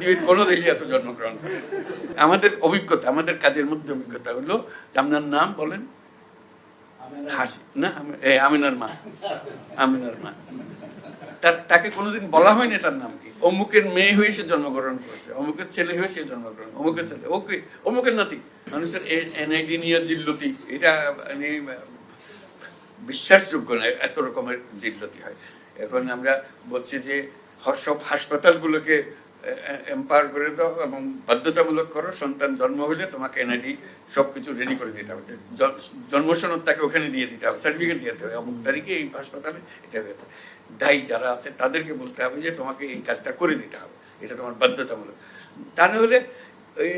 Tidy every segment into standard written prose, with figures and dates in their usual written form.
পৃথিবীর কোনো দেশে এত জন্মগ্রহণ করে। আমাদের অভিজ্ঞতা, আমাদের কাজের মধ্যে অভিজ্ঞতা হলো যে আপনার নাম বলেন। হাসি না, আমিনার মা। আমিনার মা, তাকে কোনোদিন বলা হয়নি তার নাম কি। অমুকের মেয়ে হয়ে সে জন্মগ্রহণ করেছে, অমুকের ছেলে হয়ে সে জন্মগ্রহণ, অমুকের ছেলে, ওকে অমুকের নাতি। মানুষের এনআইডি নিয়ে জিল্লতি, এটা মানে বিশ্বাসযোগ্য না, এত রকমের জিল্লতি হয়। এখন আমরা বলছি যে সব হাসপাতালগুলোকে এম্পাওয়ার করে দাও এবং বাধ্যতামূলক করো, সন্তান জন্ম হলে তোমাকে এনআইডি সবকিছু রেডি করে দিতে হবে, জন্ম সনদ তাকে ওখানে দিয়ে দিতে হবে, সার্টিফিকেট দিতে হবে, অমুক তারিখে এই হাসপাতালে এটা হয়েছে। দায়ী যারা আছে তাদেরকে বলতে হবে যে তোমাকে এই কাজটা করে দিতে হবে, এটা তোমার বাধ্যতামূলক। তা না হলে ওই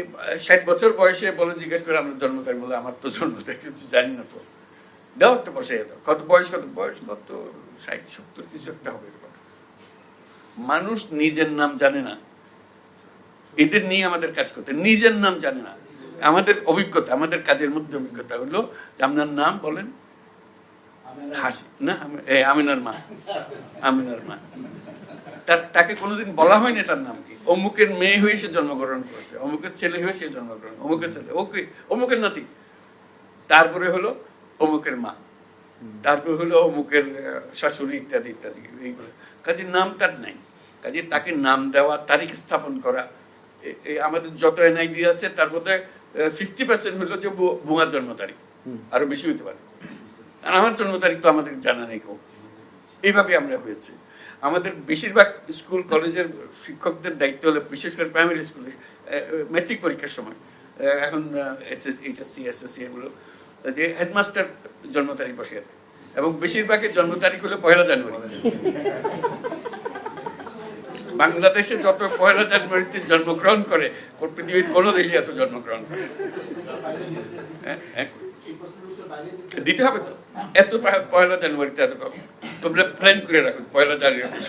60 বছর বয়সে বলে জিজ্ঞেস করে আমার জন্ম তারিখ, বলে আমার তো জন্ম তারিখ কিন্তু জানি না, তো দাও একটা বসে যেত, কত বয়স, কত 60 70 কিছু একটা হবে। মানুষ নিজের নাম জানে না, এদের নিয়ে আমাদের কাজ করতে, নিজের নাম জানে না। আমাদের অভিজ্ঞতা, আমাদের কাজের মধ্যে অভিজ্ঞতা হলো যে আপনার নাম বলেন। হাসি না, আমিনার মা। আমিনার মা, তাকে কোনোদিন বলা হয়নি তার নাম কি। অমুকের মেয়ে হয়ে সে জন্মগ্রহণ করেছে, অমুকের ছেলে হয়ে সে জন্মগ্রহণ, অমুকের ছেলে, ওকে অমুকের নাতি। তারপরে হলো অমুকের মা, তারপরে হলো অমুকের শাশুড়ি, ইত্যাদি ইত্যাদি। এইগুলো কাজে নাম তার নাই। কাজে তাকে নাম দেওয়া, তারিখ স্থাপন করা, আমাদের যত এনআইডি আছে তার মধ্যে 50% হলো যে ভুয়ার জন্ম তারিখ, আরো বেশি হইতে পারে। আর আমার জন্ম তারিখ তো আমাদের জানা নেই কেউ। এইভাবে আমরা হয়েছে। আমাদের বেশিরভাগ স্কুল কলেজের শিক্ষকদের দায়িত্ব হলো, বিশেষ করে প্রাইমারি স্কুলে ম্যাট্রিক পরীক্ষার সময়, এখন এইচএসসি এসএসসি এগুলো, যে হেডমাস্টার জন্ম তারিখ বসে আছে, এবং বেশিরভাগের জন্ম তারিখ হলো 1 জানুয়ারি। বাংলাদেশে যত 1 জানুয়ারিতে জন্মগ্রহণ করে পৃথিবীর কোনো দেশে এত জন্মগ্রহণ করে। দিতে হবে তো, এত 1 জানুয়ারিতে এত, তোমরা প্ল্যান করে রাখো 1 জানুয়ারি।